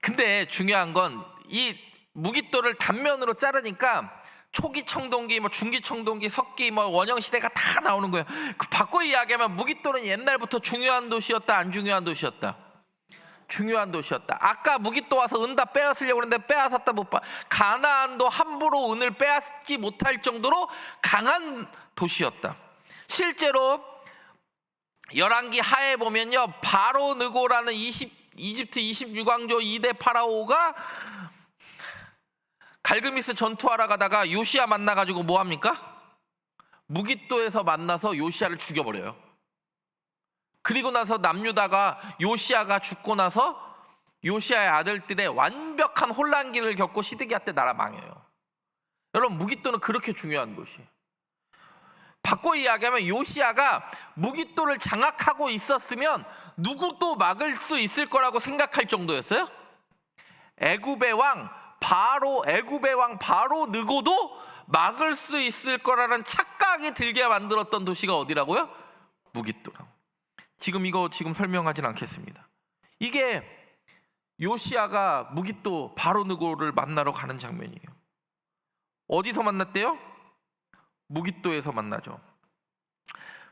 근데 중요한 건 이 무기또를 단면으로 자르니까 초기 청동기, 뭐 중기 청동기, 석기, 뭐 원형 시대가 다 나오는 거예요. 그 바꿔 이야기하면 무기또는 옛날부터 중요한 도시였다, 안 중요한 도시였다? 중요한 도시였다. 아까 무기또 와서 은 다 빼앗으려고 했는데 빼앗았다 못 봐. 가나안도 함부로 은을 빼앗지 못할 정도로 강한 도시였다. 실제로 열왕기 하에 보면요, 바로 느고라는 이집트 26왕조 2대 파라오가 갈그미스 전투하러 가다가 요시야 만나가지고 뭐합니까? 무기또에서 만나서 요시야를 죽여버려요. 그리고 나서 남유다가 요시야가 죽고 나서 요시야의 아들들의 완벽한 혼란기를 겪고 시드기야 때 나라 망해요. 여러분, 무기또는 그렇게 중요한 곳이에요. 바꿔 이야기하면 요시야가 무기또를 장악하고 있었으면 누구도 막을 수 있을 거라고 생각할 정도였어요. 애굽의 왕 바로 느고도 막을 수 있을 거라는 착각이 들게 만들었던 도시가 어디라고요? 무기또라고. 지금 설명하진 않겠습니다. 이게 요시야가 무기또 바로 느고를 만나러 가는 장면이에요. 어디서 만났대요? 무기또에서 만나죠.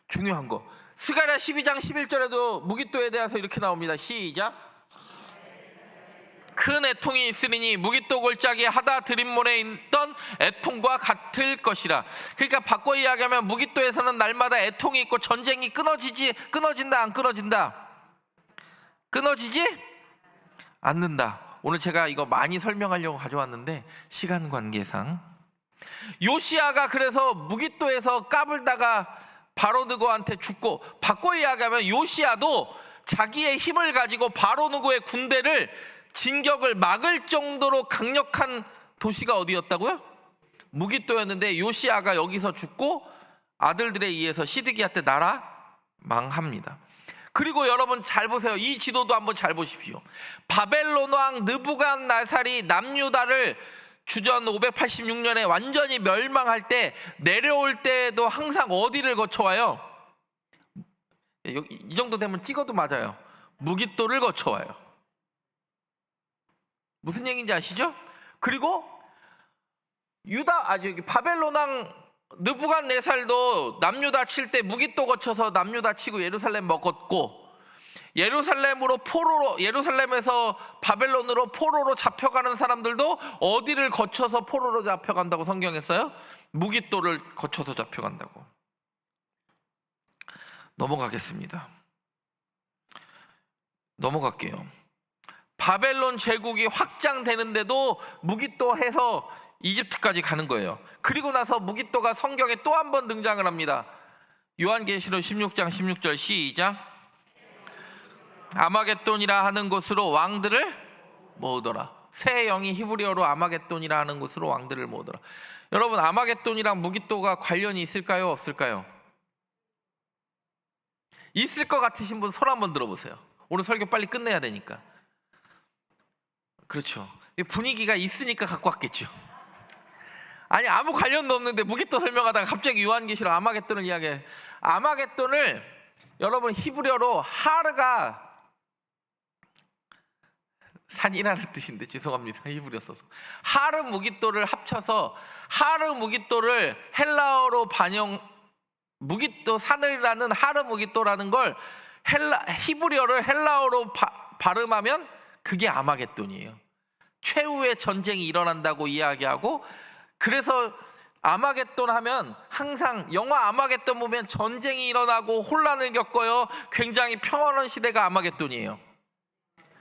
중요한 거, 스가랴 12장 11절에도 무기또에 대해서 이렇게 나옵니다. 시작. 큰 애통이 있으리니 무기또 골짜기 하다 드림몬에 있던 애통과 같을 것이라. 그러니까 바꿔 이야기하면 무기또에서는 날마다 애통이 있고 전쟁이 끊어진다, 안 끊어진다? 끊어지지 않는다. 오늘 제가 이거 많이 설명하려고 가져왔는데 시간 관계상, 요시야가 그래서 무기또에서 까불다가 바로느고한테 죽고, 바꿔 이야기하면 요시야도 자기의 힘을 가지고 바로느고의 군대를 진격을 막을 정도로 강력한 도시가 어디였다고요? 무기또였는데 요시야가 여기서 죽고 아들들에 의해서 시드기야 때 나라 망합니다. 그리고 여러분 잘 보세요. 이 지도도 한번 잘 보십시오. 바벨론 왕 느부갓네살이 남유다를 주전 586년에 완전히 멸망할 때 내려올 때도 항상 어디를 거쳐와요? 이 정도 되면 찍어도 맞아요. 무기또를 거쳐와요. 무슨 얘기인지 아시죠? 그리고 여기 바벨론 왕 느부갓네살도 남유다 칠 때 무기또 거쳐서 남유다 치고 예루살렘 먹었고, 예루살렘에서 바벨론으로 포로로 잡혀가는 사람들도 어디를 거쳐서 포로로 잡혀간다고 성경에 써요? 무기또를 거쳐서 잡혀간다고. 넘어갈게요. 바벨론 제국이 확장되는데도 무기또 해서 이집트까지 가는 거예요. 그리고 나서 무기또가 성경에 또 한 번 등장을 합니다. 요한계시록 16장 16절 시작. 아마겟돈이라 하는 곳으로 왕들을 모으더라. 새 영이 히브리어로 아마겟돈이라 하는 곳으로 왕들을 모으더라. 여러분, 아마겟돈이랑 무기또가 관련이 있을까요, 없을까요? 있을 것 같으신 분 손 한번 들어보세요. 오늘 설교 빨리 끝내야 되니까. 그렇죠. 분위기가 있으니까 갖고 왔겠죠. 아니, 아무 관련도 없는데 무기또 설명하다가 갑자기 요한계시록 아마겟돈을 이야기해. 아마겟돈을 여러분 히브리어로 하르가 산이라는 뜻인데 죄송합니다. 히브리어 써서 하르 무기또를 합쳐서 하르 무기또를 헬라어로 무기또 산을이라는 하르 무기또라는 걸 히브리어를 헬라어로 발음하면 그게 아마겟돈이에요. 최후의 전쟁이 일어난다고 이야기하고, 그래서 아마겟돈 하면 항상 영화 아마겟돈 보면 전쟁이 일어나고 혼란을 겪어요. 굉장히 평화로운 시대가 아마겟돈이에요.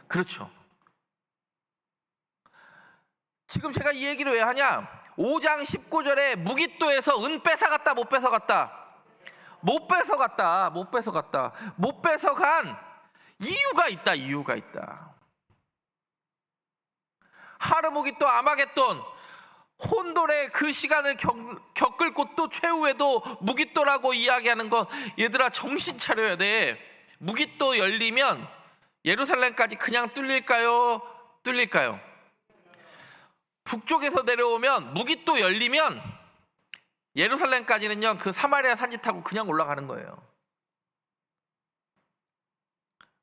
그렇죠. 지금 제가 이 얘기를 왜 하냐? 5장 19절에 무기또에서 은 뺏어갔다, 못 뺏어갔다? 못 뺏어갔다. 못 뺏어간 이유가 있다. 하르 무기또 아마겟돈, 혼돈의 그 시간을 겪을 곳도 최후에도 무기또라고 이야기하는 건, 얘들아 정신 차려야 돼. 무기또 열리면 예루살렘까지 그냥 뚫릴까요? 북쪽에서 내려오면 무기또 열리면 예루살렘까지는요 그 사마리아 산지 타고 그냥 올라가는 거예요.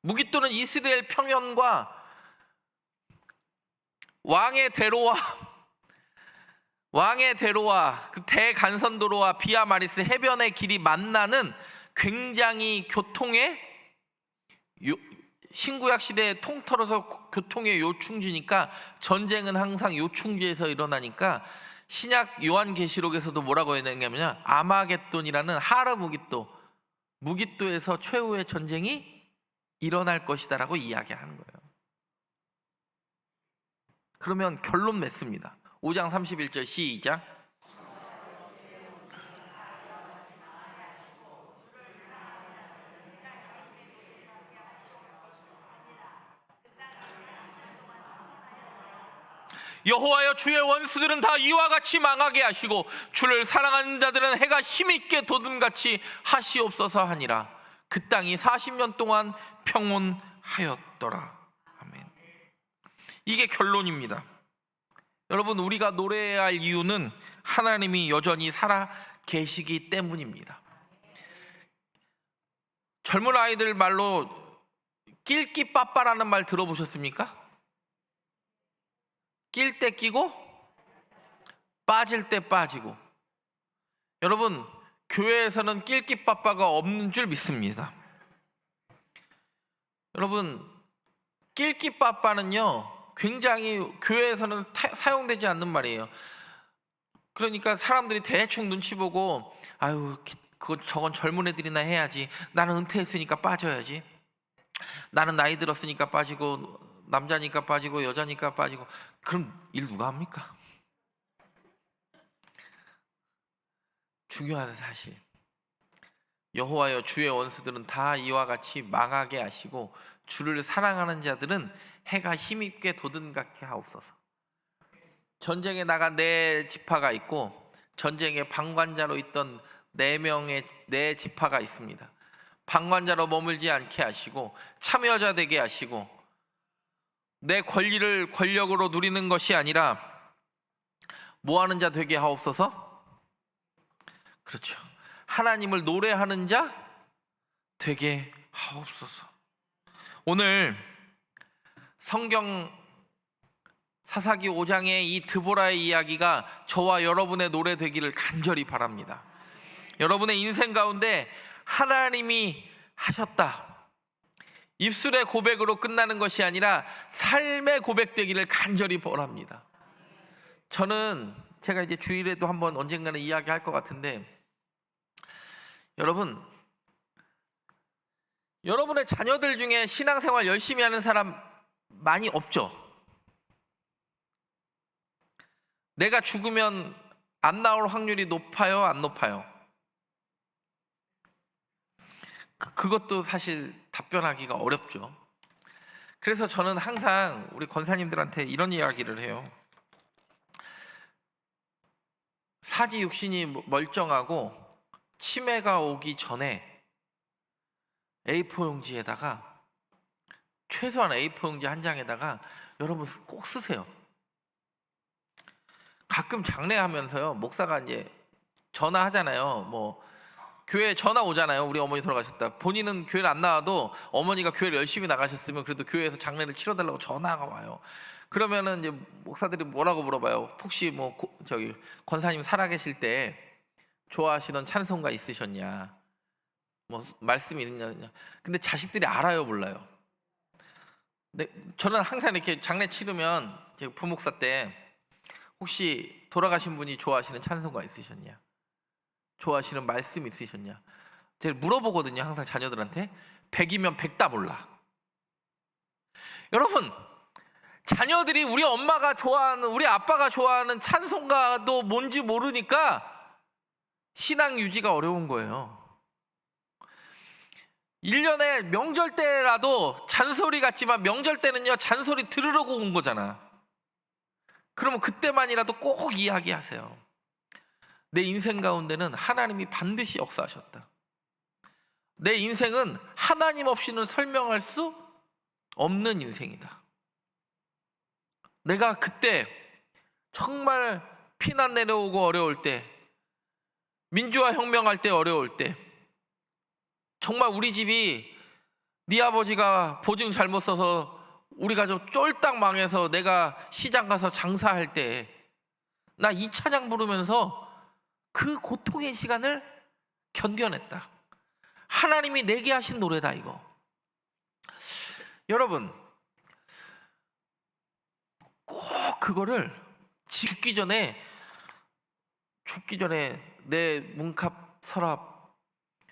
무기또는 이스라엘 평연과 왕의 대로와 그 대간선도로와 비아마리스 해변의 길이 만나는 굉장히 신구약 시대에 통틀어서 교통의 요충지니까, 전쟁은 항상 요충지에서 일어나니까 신약 요한계시록에서도 뭐라고 했냐면 아마겟돈이라는 하르 무기또에서 최후의 전쟁이 일어날 것이다 라고 이야기하는 거예요. 그러면 결론 맺습니다. 5장 31절 시작. 여호와여, 주의 원수들은 다 이와 같이 망하게 하시고 주를 사랑하는 자들은 해가 힘있게 돋음같이 하시옵소서 하니라. 그 땅이 40년 동안 평온하였더라. 아멘. 이게 결론입니다. 여러분, 우리가 노래해야 할 이유는 하나님이 여전히 살아 계시기 때문입니다. 젊은 아이들 말로 낄끼빠빠라는 말 들어보셨습니까? 낄 때 끼고 빠질 때 빠지고. 여러분, 교회에서는 낄끼빠빠가 없는 줄 믿습니다. 여러분, 낄끼빠빠는요 굉장히 교회에서는 사용되지 않는 말이에요. 그러니까 사람들이 대충 눈치 보고, 아유 저건 젊은 애들이나 해야지, 나는 은퇴했으니까 빠져야지, 나는 나이 들었으니까 빠지고, 남자니까 빠지고 여자니까 빠지고. 그럼 일 누가 합니까? 중요한 사실, 여호와여, 주의 원수들은 다 이와 같이 망하게 하시고 주를 사랑하는 자들은 해가 힘있게 돋음같게 하옵소서. 전쟁에 나간 네 지파가 있고 전쟁의 방관자로 있던 4명의 네 지파가 있습니다. 방관자로 머물지 않게 하시고 참여자 되게 하시고, 내 권리를 권력으로 누리는 것이 아니라 뭐하는 자 되게 하옵소서. 그렇죠. 하나님을 노래하는 자 되게 하옵소서. 오늘 성경 사사기 5장의 이 드보라의 이야기가 저와 여러분의 노래 되기를 간절히 바랍니다. 여러분의 인생 가운데 하나님이 하셨다, 입술의 고백으로 끝나는 것이 아니라 삶의 고백되기를 간절히 바랍니다. 저는 제가 이제 주일에도 한번 언젠가는 이야기할 것 같은데, 여러분의 자녀들 중에 신앙생활 열심히 하는 사람 많이 없죠? 내가 죽으면 안 나올 확률이 높아요, 안 높아요? 그것도 사실 답변하기가 어렵죠. 그래서 저는 항상 우리 권사님들한테 이런 이야기를 해요. 사지 육신이 멀쩡하고 치매가 오기 전에 A4 용지에다가, 최소한 A4 용지 한 장에다가 여러분 꼭 쓰세요. 가끔 장례하면서요, 목사가 이제 전화하잖아요. 뭐 교회 전화 오잖아요. 우리 어머니 돌아가셨다. 본인은 교회를 안 나와도 어머니가 교회를 열심히 나가셨으면 그래도 교회에서 장례를 치러달라고 전화가 와요. 그러면은 이제 목사들이 뭐라고 물어봐요. 혹시 뭐 권사님 살아계실 때 좋아하시던 찬송가 있으셨냐, 뭐 말씀이 있느냐. 근데 자식들이 알아요, 몰라요? 근데 저는 항상 이렇게 장례 치르면 부목사 때 혹시 돌아가신 분이 좋아하시는 찬송가 있으셨냐, 좋아하시는 말씀 있으셨냐, 제가 물어보거든요, 항상 자녀들한테. 100이면 100 다 몰라. 여러분, 자녀들이 우리 엄마가 좋아하는, 우리 아빠가 좋아하는 찬송가도 뭔지 모르니까 신앙 유지가 어려운 거예요. 1년에 명절 때라도 잔소리 같지만, 명절 때는요 잔소리 들으려고 온 거잖아. 그러면 그때만이라도 꼭 이야기하세요. 내 인생 가운데는 하나님이 반드시 역사하셨다. 내 인생은 하나님 없이는 설명할 수 없는 인생이다. 내가 그때 정말 피난 내려오고 어려울 때, 민주화 혁명할 때 어려울 때, 정말 우리 집이 네 아버지가 보증 잘못 써서 우리 가족 쫄딱 망해서 내가 시장 가서 장사할 때 나 이 찬양 부르면서 그 고통의 시간을 견뎌냈다. 하나님이 내게 하신 노래다, 이거. 여러분, 꼭 그거를 죽기 전에 내 문갑 서랍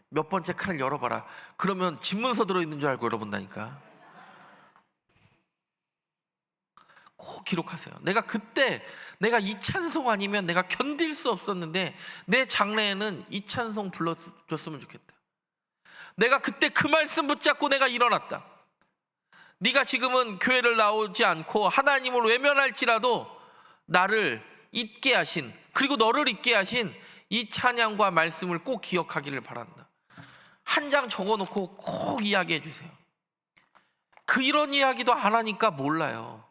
몇 번째 칸을 열어봐라. 그러면 집문서 들어있는 줄 알고 열어본다니까. 꼭 기록하세요. 내가 그때 내가 이 찬송 아니면 내가 견딜 수 없었는데 내 장래에는 이 찬송 불러줬으면 좋겠다. 내가 그때 그 말씀 붙잡고 내가 일어났다. 네가 지금은 교회를 나오지 않고 하나님을 외면할지라도 나를 잊게 하신, 그리고 너를 잊게 하신 이 찬양과 말씀을 꼭 기억하기를 바란다. 한 장 적어놓고 꼭 이야기해 주세요. 이런 이야기도 안 하니까 몰라요.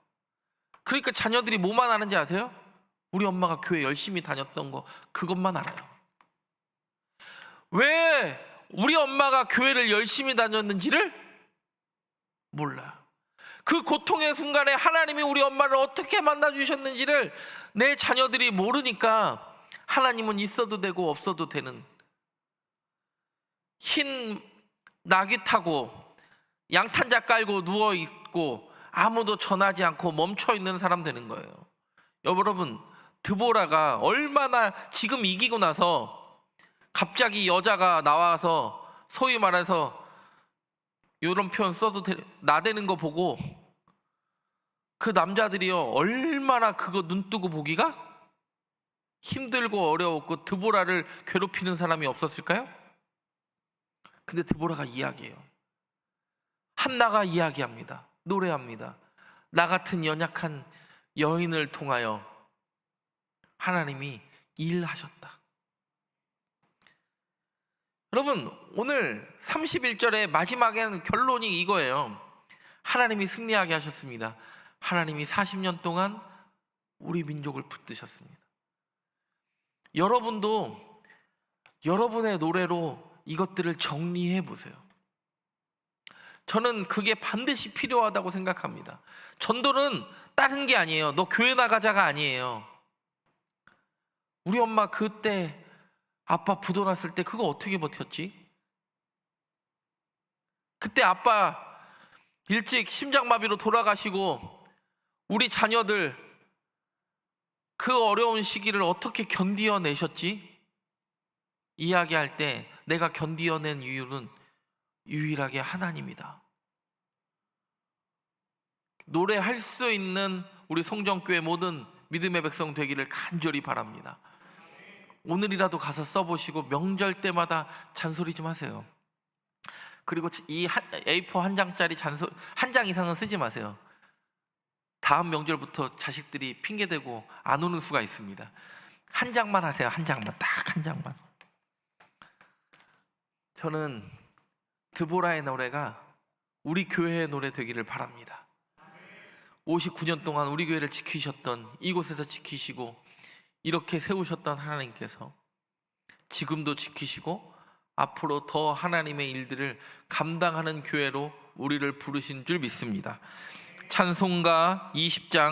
그러니까 자녀들이 뭐만 아는지 아세요? 우리 엄마가 교회 열심히 다녔던 거, 그것만 알아요. 왜 우리 엄마가 교회를 열심히 다녔는지를 몰라요. 그 고통의 순간에 하나님이 우리 엄마를 어떻게 만나주셨는지를 내 자녀들이 모르니까 하나님은 있어도 되고 없어도 되는, 흰 나귀 타고 양탄자 깔고 누워있고 아무도 전하지 않고 멈춰있는 사람 되는 거예요. 여러분, 드보라가 얼마나 지금 이기고 나서 갑자기 여자가 나와서 소위 말해서 이런 표현 써도 나대는 거 보고 그 남자들이요 얼마나 그거 눈 뜨고 보기가 힘들고 어려웠고 드보라를 괴롭히는 사람이 없었을까요? 근데 드보라가 이야기해요. 한나가 이야기합니다. 노래합니다. 나 같은 연약한 여인을 통하여 하나님이 일하셨다. 여러분, 오늘 31절의 마지막에는 결론이 이거예요. 하나님이 승리하게 하셨습니다. 하나님이 40년 동안 우리 민족을 붙드셨습니다. 여러분도 여러분의 노래로 이것들을 정리해 보세요. 저는 그게 반드시 필요하다고 생각합니다. 전도는 다른 게 아니에요. 너 교회 나가자가 아니에요. 우리 엄마 그때 아빠 부도 났을 때 그거 어떻게 버텼지? 그때 아빠 일찍 심장마비로 돌아가시고 우리 자녀들 그 어려운 시기를 어떻게 견디어내셨지? 이야기할 때 내가 견디어낸 이유는 유일하게 하나님이다. 노래할 수 있는 우리 성정교회 모든 믿음의 백성 되기를 간절히 바랍니다. 오늘이라도 가서 써보시고 명절 때마다 잔소리 좀 하세요. 그리고 이 A4 한 장짜리 한 장 이상은 쓰지 마세요. 다음 명절부터 자식들이 핑계대고 안 오는 수가 있습니다. 한 장만 하세요. 한 장만, 딱 한 장만. 저는 드보라의 노래가 우리 교회의 노래 되기를 바랍니다. 59년 동안 우리 교회를 지키셨던, 이곳에서 지키시고 이렇게 세우셨던 하나님께서 지금도 지키시고 앞으로 더 하나님의 일들을 감당하는 교회로 우리를 부르신 줄 믿습니다. 찬송가 20장